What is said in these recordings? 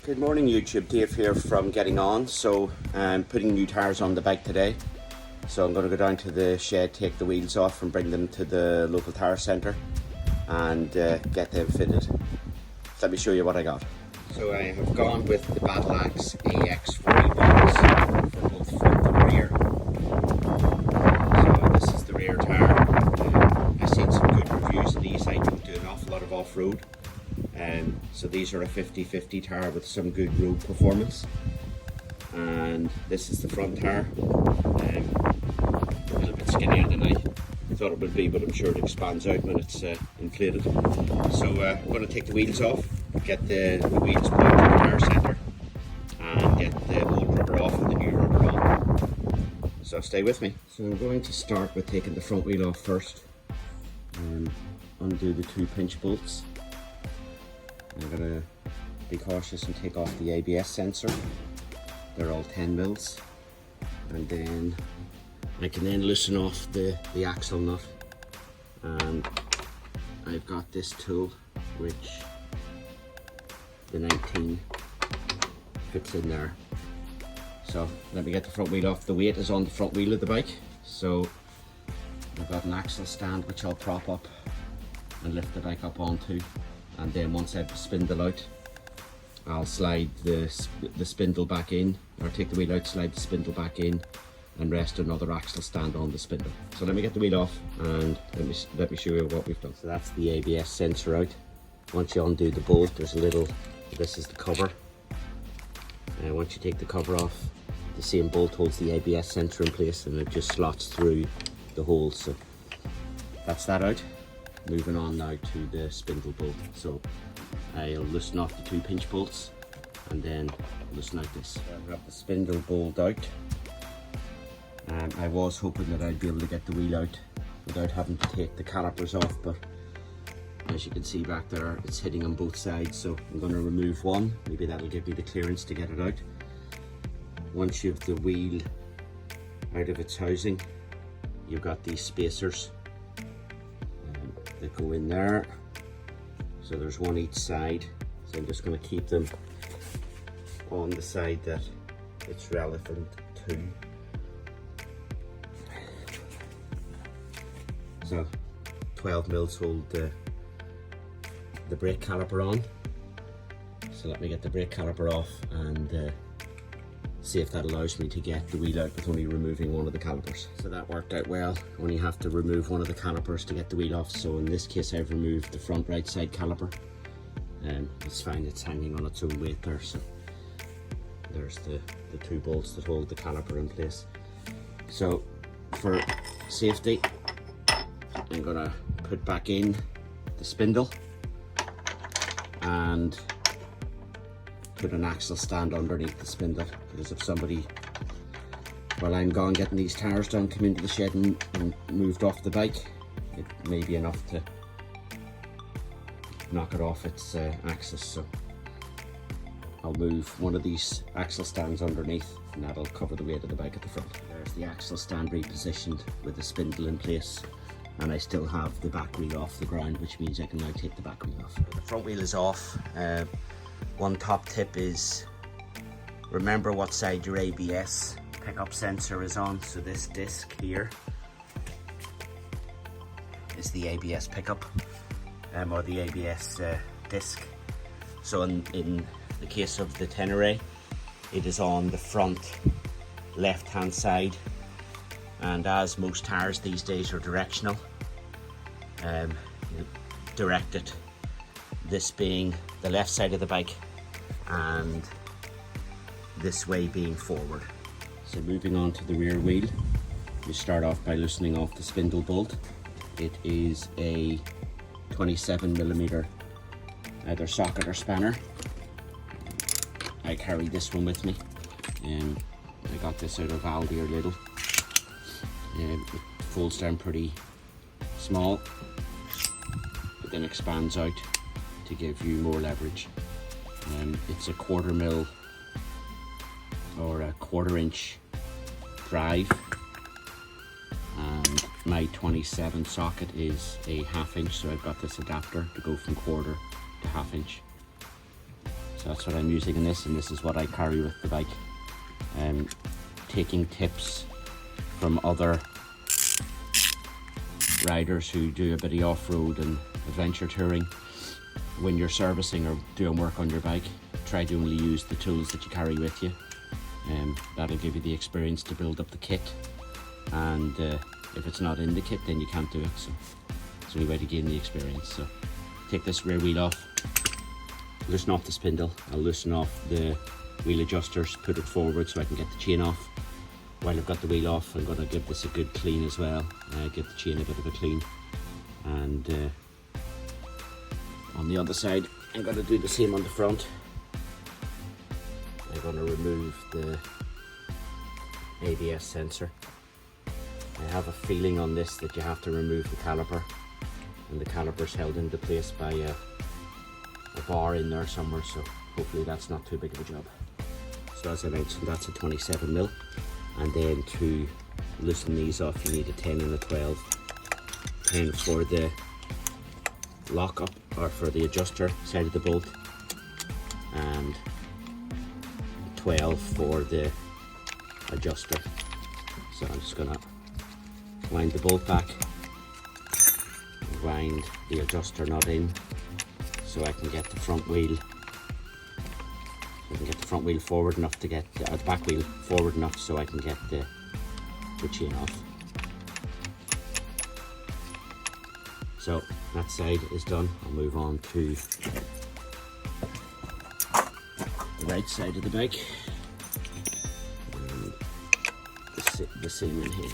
Good morning YouTube, Dave here from Getting On. So I'm putting new tyres on the bike today. So I'm going to go down to the shed, take the wheels off and bring them to the local tyre centre and get them fitted. Let me show you what I got. So I have gone with the Battle Axe AX41s for both front and rear. So this is the rear tyre. I've seen some good reviews of these. I don't do an awful lot of off-road. So these are a 50-50 tyre with some good road performance. And this is the front tyre. A little bit skinnier than I thought it would be, but I'm sure it expands out when it's inflated. So I'm going to take the wheels off, get the wheels put into the tyre centre and get the old rubber off and the new rubber on. So stay with me. So I'm going to start with taking the front wheel off first and undo the 2 pinch bolts. I'm going to be cautious and take off the ABS sensor. They're all 10 mils, and then I can then loosen off the axle nut, and I've got this tool which the 19 fits in there. So let me get the front wheel off. The weight is on the front wheel of the bike, so I've got an axle stand which I'll prop up and lift the bike up onto. And then once I have the spindle out, I'll slide the spindle back in, or take the wheel out, slide the spindle back in, and rest another axle stand on the spindle. So let me get the wheel off and let me show you what we've done. So that's the ABS sensor out. Once you undo the bolt, there's a little, this is the cover. Once you take the cover off, the same bolt holds the ABS sensor in place and it just slots through the hole. So that's that out. Moving on now to the spindle bolt. So I'll loosen off the 2 pinch bolts and then loosen out this. I have the spindle bolt out. I was hoping that I'd be able to get the wheel out without having to take the calipers off, but as you can see back there, it's hitting on both sides, so I'm going to remove one. Maybe that'll give me the clearance to get it out. Once you have the wheel out of its housing, you've got these spacers that go in there. So there's one each side. So I'm just going to keep them on the side that it's relevant to. So 12 mils hold the brake caliper on. So let me get the brake caliper off and see if that allows me to get the wheel out with only removing one of the calipers. So that worked out well. Only have to remove one of the calipers to get the wheel off. So in this case I've removed the front right side caliper. It's fine, it's hanging on its own weight there. So there's the 2 bolts that hold the caliper in place. So for safety, I'm gonna put back in the spindle and put an axle stand underneath the spindle, because if somebody, while I'm gone getting these tyres done, come into the shed and moved off the bike, it may be enough to knock it off its axis. So I'll move one of these axle stands underneath and that'll cover the weight of the bike at the front. There's the axle stand repositioned with the spindle in place, and I still have the back wheel off the ground, which means I can now take the back wheel off. The front wheel is off. One top tip is remember what side your ABS pickup sensor is on. So this disc here is the ABS pickup, or the ABS disc. So in the case of the Tenere, it is on the front left hand side, and as most tyres these days are directional, you direct it, this being the left side of the bike and this way being forward. So moving on to the rear wheel, you start off by loosening off the spindle bolt. It is a 27mm either socket or spanner. I carry this one with me. I got this out of Aldi or Lidl. It folds down pretty small, but then expands out to give you more leverage. It's a 1/4 mil or a 1/4 inch drive, and my 27 socket is a 1/2 inch, so I've got this adapter to go from 1/4 to 1/2 inch. So that's what I'm using in this, and this is what I carry with the bike. Taking tips from other riders who do a bit of off-road and adventure touring. When you're servicing or doing work on your bike, try to only use the tools that you carry with you. That'll give you the experience to build up the kit, and if it's not in the kit, then you can't do it. So it's the only way to gain the experience. So take this rear wheel off, loosen off the spindle. I'll loosen off the wheel adjusters, put it forward so I can get the chain off. While I've got the wheel off, I'm going to give this a good clean as well, give the chain a bit of a clean, and on the other side I'm going to do the same on the front. I'm going to remove the ABS sensor. I have a feeling on this that you have to remove the caliper, and the caliper's held into place by a bar in there somewhere, so hopefully that's not too big of a job. So as I mentioned, that's a 27mm, and then to loosen these off you need a 10 and a 12. 10 for the lock up, or for the adjuster side of the bolt, and 12 for the adjuster. So I'm just gonna wind the bolt back, wind the adjuster nut in so I can get the front wheel, forward enough to get the back wheel forward enough so I can get the chain off. So that side is done. I'll move on to the right side of the bike, and the same in here.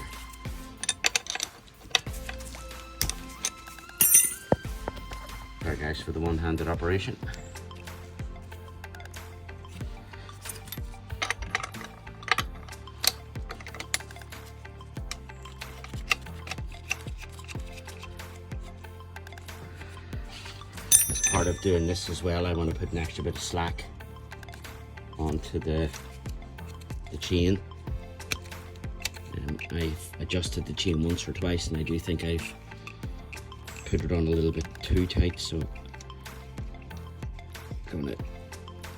There guys, for the one-handed operation. As part of doing this as well, I want to put an extra bit of slack onto the chain. I've adjusted the chain once or twice, and I do think I've put it on a little bit too tight, so I'm going to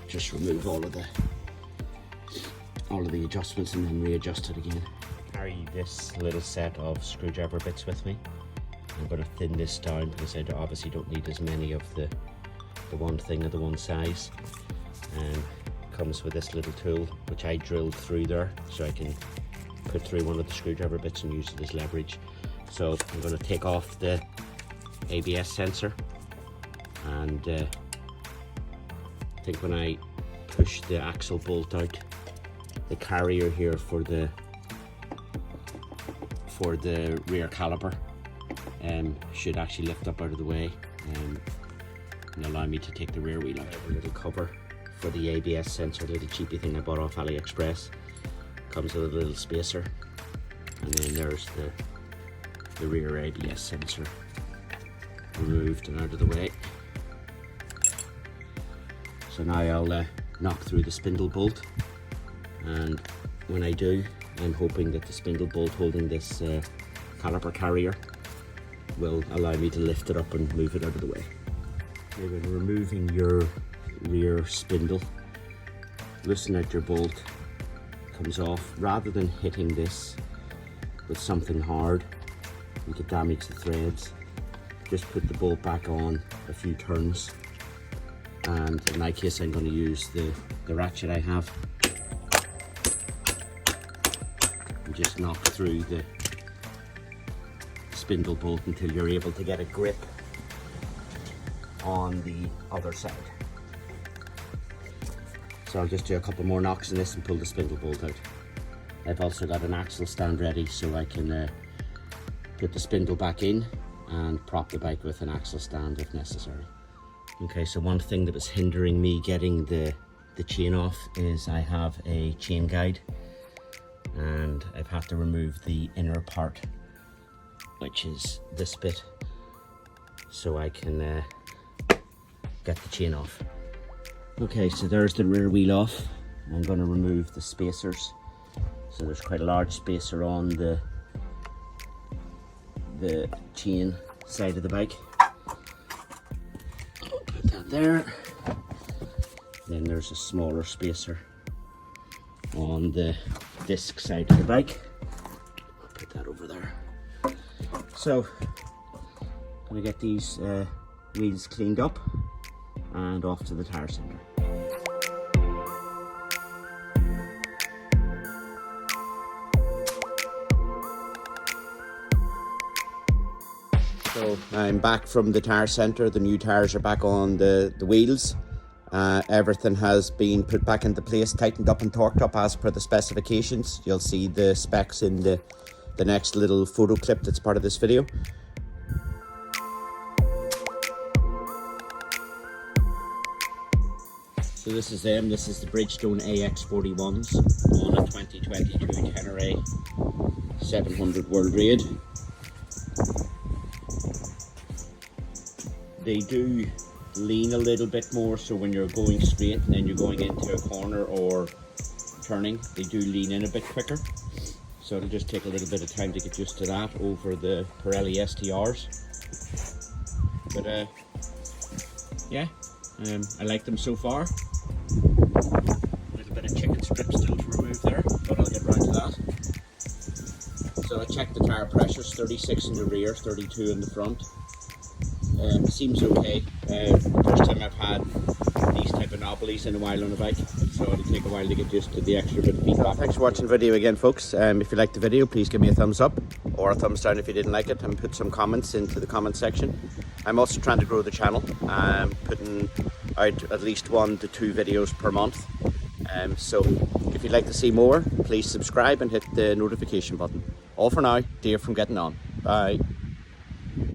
just remove all of the adjustments and then readjust it again. Carry this little set of screwdriver bits with me. I'm going to thin this down because I obviously don't need as many of the one thing of the one size. And comes with this little tool which I drilled through there so I can put through one of the screwdriver bits and use it as leverage. So I'm going to take off the ABS sensor, and I think when I push the axle bolt out, the carrier here for the rear caliper should actually lift up out of the way and allow me to take the rear wheel out. I have a little cover for the ABS sensor, a little cheapy thing I bought off AliExpress. Comes with a little spacer, and then there's the rear ABS sensor removed and out of the way. So now I'll knock through the spindle bolt, and when I do, I'm hoping that the spindle bolt holding this caliper carrier will allow me to lift it up and move it out of the way. Okay, when removing your rear spindle, loosen out your bolt. Comes off. Rather than hitting this with something hard, you could damage the threads. Just put the bolt back on a few turns, and in my case I'm going to use the ratchet I have and just knock through the spindle bolt until you're able to get a grip on the other side. So I'll just do a couple more knocks in this and pull the spindle bolt out. I've also got an axle stand ready so I can put the spindle back in and prop the bike with an axle stand if necessary. Okay, so one thing that was hindering me getting the chain off is I have a chain guide, and I've had to remove the inner part, which is this bit, so I can get the chain off. Okay, so there's the rear wheel off. I'm going to remove the spacers. So there's quite a large spacer on the chain side of the bike. I'll put that there. Then there's a smaller spacer on the disc side of the bike. I'll put that over there. So I'm going to get these wheels cleaned up and off to the tyre centre. So I'm back from the tyre centre. The new tyres are back on the wheels. Everything has been put back into place, tightened up and torqued up as per the specifications. You'll see the specs in the next little photo clip that's part of this video. So this is them. This is the Bridgestone AX41s on a 2022 Tenere 700 World Raid. They do lean a little bit more, so when you're going straight and then you're going into a corner or turning, they do lean in a bit quicker. So it'll just take a little bit of time to get used to that over the Pirelli STRs. But yeah, I like them so far. A little bit of chicken strip still to remove there, but I'll get round to that. So I checked the tyre pressures, 36 in the rear, 32 in the front. Seems okay. First time I've had these type of knobblies in a while on a bike, so it'll take a while to get used to the extra bit of feedback. Thanks for watching the video again, folks. If you liked the video, please give me a thumbs up or a thumbs down if you didn't like it, and put some comments into the comment section. I'm also trying to grow the channel. I'm putting out at least 1 to 2 videos per month. So if you'd like to see more, please subscribe and hit the notification button. All for now, dear from getting on. Bye.